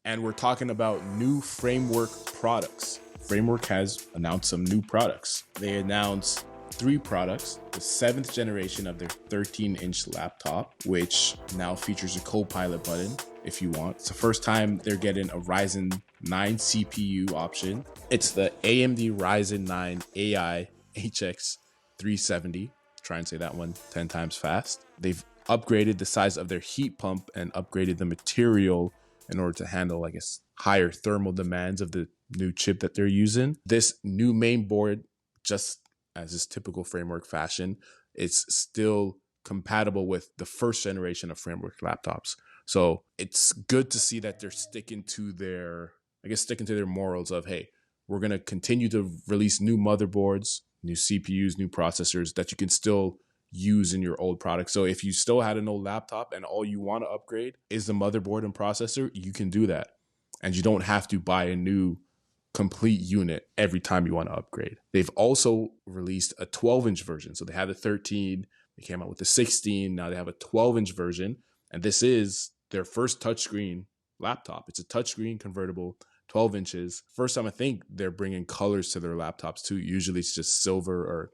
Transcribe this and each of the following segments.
And we're talking about new Framework products. Framework has announced some new products. They announced 3 products: the 7th generation of their 13-inch laptop, which now features a Copilot button if you want. It's the first time they're getting a Ryzen 9 CPU option. It's the AMD Ryzen 9 AI HX 370. Try and say that one 10 times fast. They've upgraded the size of their heat pump and upgraded the material in order to handle, I guess, higher thermal demands of the new chip that they're using. This new main board, just as is typical Framework fashion, it's still compatible with the first generation of Framework laptops. So it's good to see that they're sticking to their morals of, hey, we're going to continue to release new motherboards, new CPUs, new processors that you can still use in your old product. So if you still had an old laptop and all you want to upgrade is the motherboard and processor, you can do that. And you don't have to buy a new complete unit every time you want to upgrade. They've also released a 12-inch version. So they have the 13, they came out with the 16, now they have a 12-inch version. And this is their first touchscreen laptop. It's a touchscreen convertible, 12 inches. First time I think they're bringing colors to their laptops too. Usually it's just silver or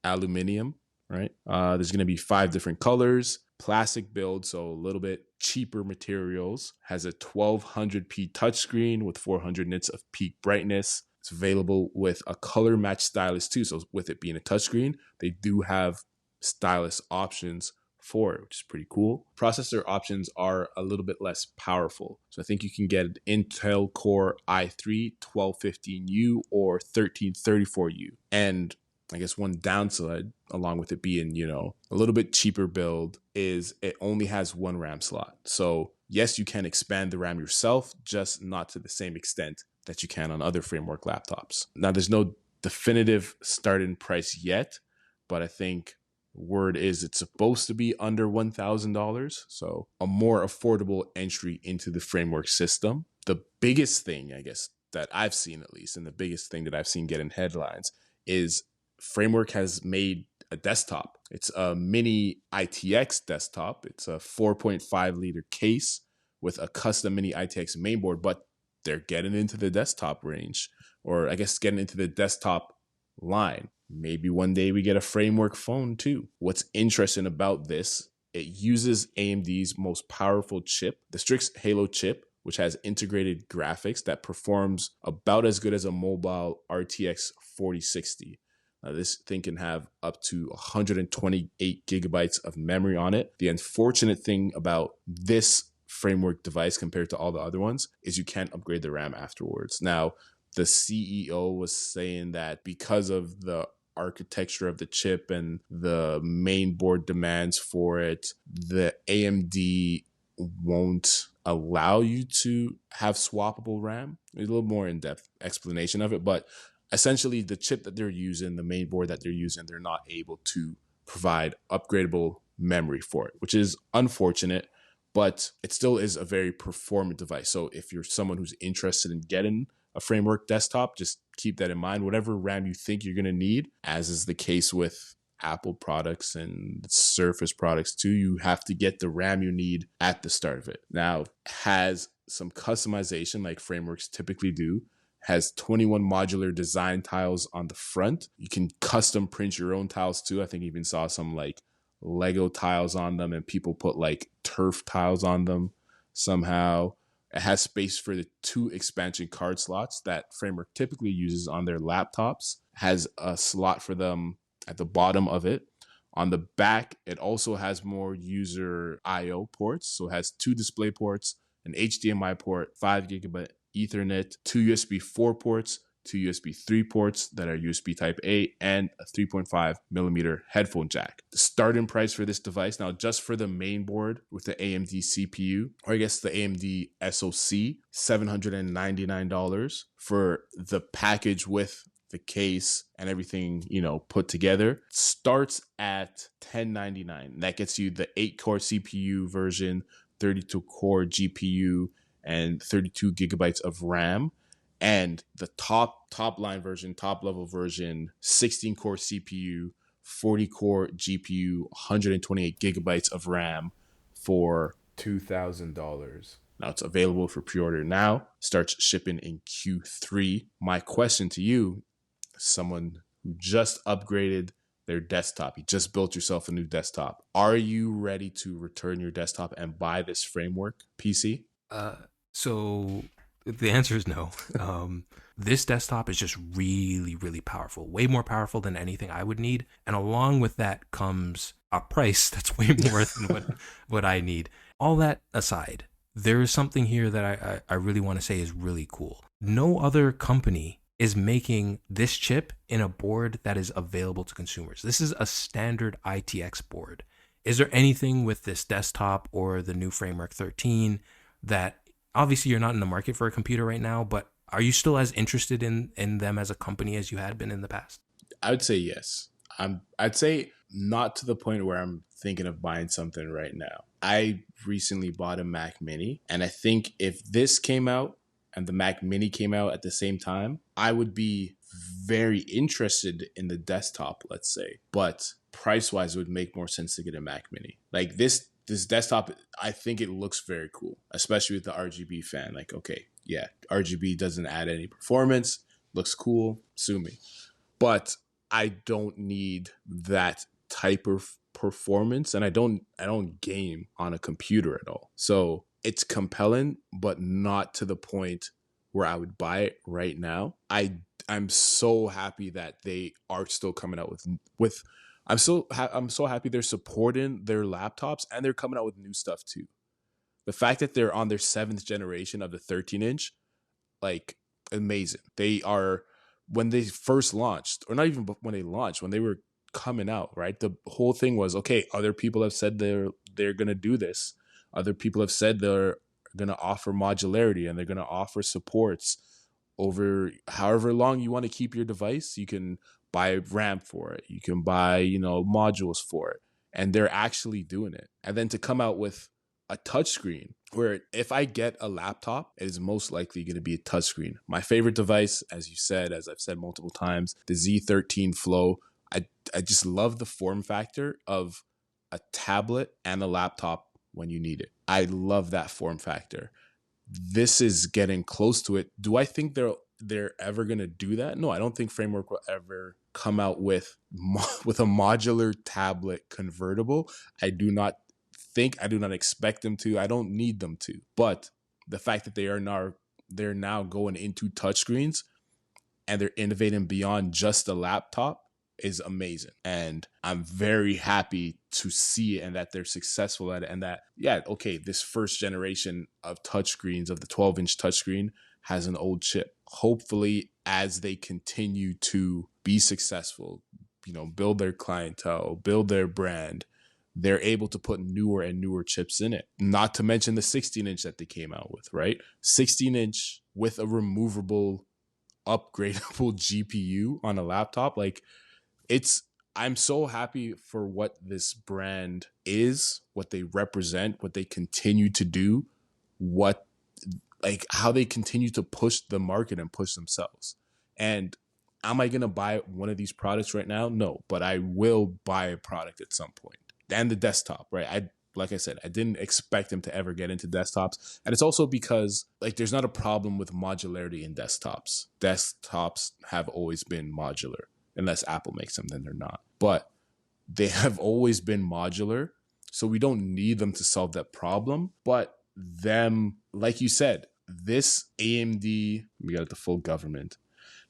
aluminum, right? There's going to be 5 different colors, plastic build, so a little bit cheaper materials, has a 1200p touchscreen with 400 nits of peak brightness. It's available with a color match stylus too. So with it being a touchscreen, they do have stylus options for it, which is pretty cool. Processor options are a little bit less powerful. So I think you can get an Intel Core i3 1215U or 1334U. And I guess one downside, along with it being, a little bit cheaper build, is it only has 1 RAM slot. So yes, you can expand the RAM yourself, just not to the same extent that you can on other Framework laptops. Now, there's no definitive starting price yet, but I think word is it's supposed to be under $1,000. So a more affordable entry into the Framework system. The biggest thing, I guess, that I've seen at least, and the biggest thing that I've seen getting headlines is Framework has made a desktop. It's a mini ITX desktop. It's a 4.5 liter case with a custom mini ITX mainboard, but they're getting into the desktop range, or I guess getting into the desktop line. Maybe one day we get a Framework phone too. What's interesting about this, it uses AMD's most powerful chip, the Strix Halo chip, which has integrated graphics that performs about as good as a mobile RTX 4060. This thing can have up to 128 gigabytes of memory on it. The unfortunate thing about this Framework device compared to all the other ones is you can't upgrade the RAM afterwards. Now, the CEO was saying that because of the architecture of the chip and the main board demands for it, the AMD won't allow you to have swappable RAM. There's a little more in-depth explanation of it, but essentially the chip that they're using, the main board that they're using, they're not able to provide upgradable memory for it, which is unfortunate, but it still is a very performant device. So if you're someone who's interested in getting a Framework desktop, just keep that in mind. Whatever RAM you think you're going to need, as is the case with Apple products and Surface products too, you have to get the RAM you need at the start of it. Now, has some customization like Frameworks typically do, has 21 modular design tiles on the front. You can custom print your own tiles too. I think you even saw some like Lego tiles on them, and people put like turf tiles on them somehow. It has space for the 2 expansion card slots that Framework typically uses on their laptops. Has a slot for them at the bottom of it. On the back, it also has more user I/O ports. So it has 2 display ports, an HDMI port, 5 gigabit Ethernet, 2 USB 4 ports, 2 USB 3 ports that are USB Type A, and a 3.5 millimeter headphone jack. The starting price for this device, now just for the main board with the AMD CPU, or I guess the AMD SoC, $799. For the package with the case and everything, put together, starts at $1099. That gets you the 8-core CPU version, 32-core GPU, and 32 gigabytes of RAM. And the top line version, top level version, 16-core CPU, 40-core GPU, 128 gigabytes of RAM for $2,000. Now it's available for pre-order now, starts shipping in Q3. My question to you, someone who just upgraded their desktop, you just built yourself a new desktop, are you ready to return your desktop and buy this framework PC? Uh, so the answer is no. This desktop is just really, really powerful, way more powerful than anything I would need. And along with that comes a price that's way more than what I need. All that aside, there is something here that I really want to say is really cool. No other company is making this chip in a board that is available to consumers. This is a standard ITX board. Is there anything with this desktop or the new Framework 13 that obviously you're not in the market for a computer right now, but are you still as interested in them as a company as you had been in the past? I would say yes. I'd say not to the point where I'm thinking of buying something right now. I recently bought a Mac Mini, and I think if this came out and the Mac Mini came out at the same time, I would be very interested in the desktop, let's say. But price wise, it would make more sense to get a Mac Mini. Like this desktop, I think it looks very cool, especially with the RGB fan. Like, okay, yeah, RGB doesn't add any performance, looks cool, sue me. But I don't need that type of performance, and I don't game on a computer at all. So it's compelling, but not to the point where I would buy it right now. I'm so happy that they are still coming out with I'm so happy they're supporting their laptops and they're coming out with new stuff too. The fact that they're on their seventh generation of the 13-inch, like, amazing. They are, when they first launched, or not even when they launched, when they were coming out, right? The whole thing was, okay, other people have said they're gonna do this. Other people have said they're gonna offer modularity and they're gonna offer supports over however long you want to keep your device. You can buy RAM for it. You can buy, modules for it. And they're actually doing it. And then to come out with a touchscreen, where if I get a laptop, it is most likely going to be a touchscreen. My favorite device, as you said, as I've said multiple times, the Z13 Flow. I just love the form factor of a tablet and a laptop when you need it. I love that form factor. This is getting close to it. Do I think they're ever going to do that? No, I don't think Framework will ever come out with with a modular tablet convertible. I do not expect them to. I don't need them to. But the fact that they're now going into touchscreens and they're innovating beyond just a laptop is amazing. And I'm very happy to see it and that they're successful at it. And that, yeah, okay, this first generation of touchscreens, of the 12-inch touchscreen, has an old chip. Hopefully, as they continue to be successful, build their clientele, build their brand, they're able to put newer and newer chips in it. Not to mention the 16-inch that they came out with, right? 16-inch with a removable, upgradable GPU on a laptop. Like, it's I'm so happy for what this brand is, what they represent, what they continue to do, what like how they continue to push the market and push themselves. And am I going to buy one of these products right now? No, but I will buy a product at some point. And the desktop, right? Like I said, I didn't expect them to ever get into desktops. And it's also because, like, there's not a problem with modularity in desktops. Desktops have always been modular. Unless Apple makes them, then they're not. But they have always been modular. So we don't need them to solve that problem. But them, like you said, this AMD, we got the full government,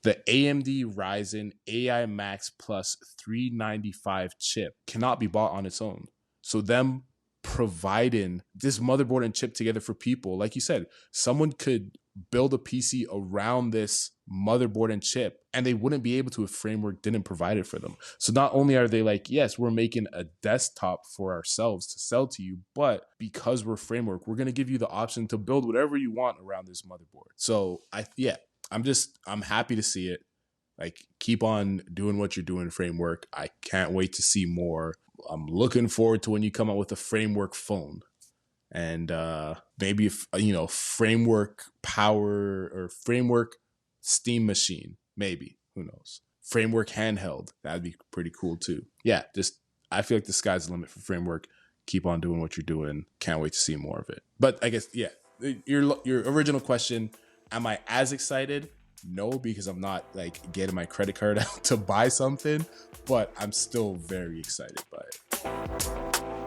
the AMD Ryzen AI Max Plus 395 chip cannot be bought on its own. So them providing this motherboard and chip together for people, like you said, someone could build a PC around this motherboard and chip and they wouldn't be able to if Framework didn't provide it for them. So not only are they like, yes, we're making a desktop for ourselves to sell to you, but because we're Framework, we're going to give you the option to build whatever you want around this motherboard. So I'm happy to see it. Like, keep on doing what you're doing, Framework. I can't wait to see more. I'm looking forward to when you come out with a Framework phone. And maybe if Framework power or Framework steam machine, maybe, who knows, Framework handheld, that'd be pretty cool too. Yeah, just I feel like the sky's the limit for Framework. Keep on doing what you're doing. Can't wait to see more of it. But I guess, yeah, your original question, am I as excited? No, because I'm not like getting my credit card out to buy something, but I'm still very excited by it.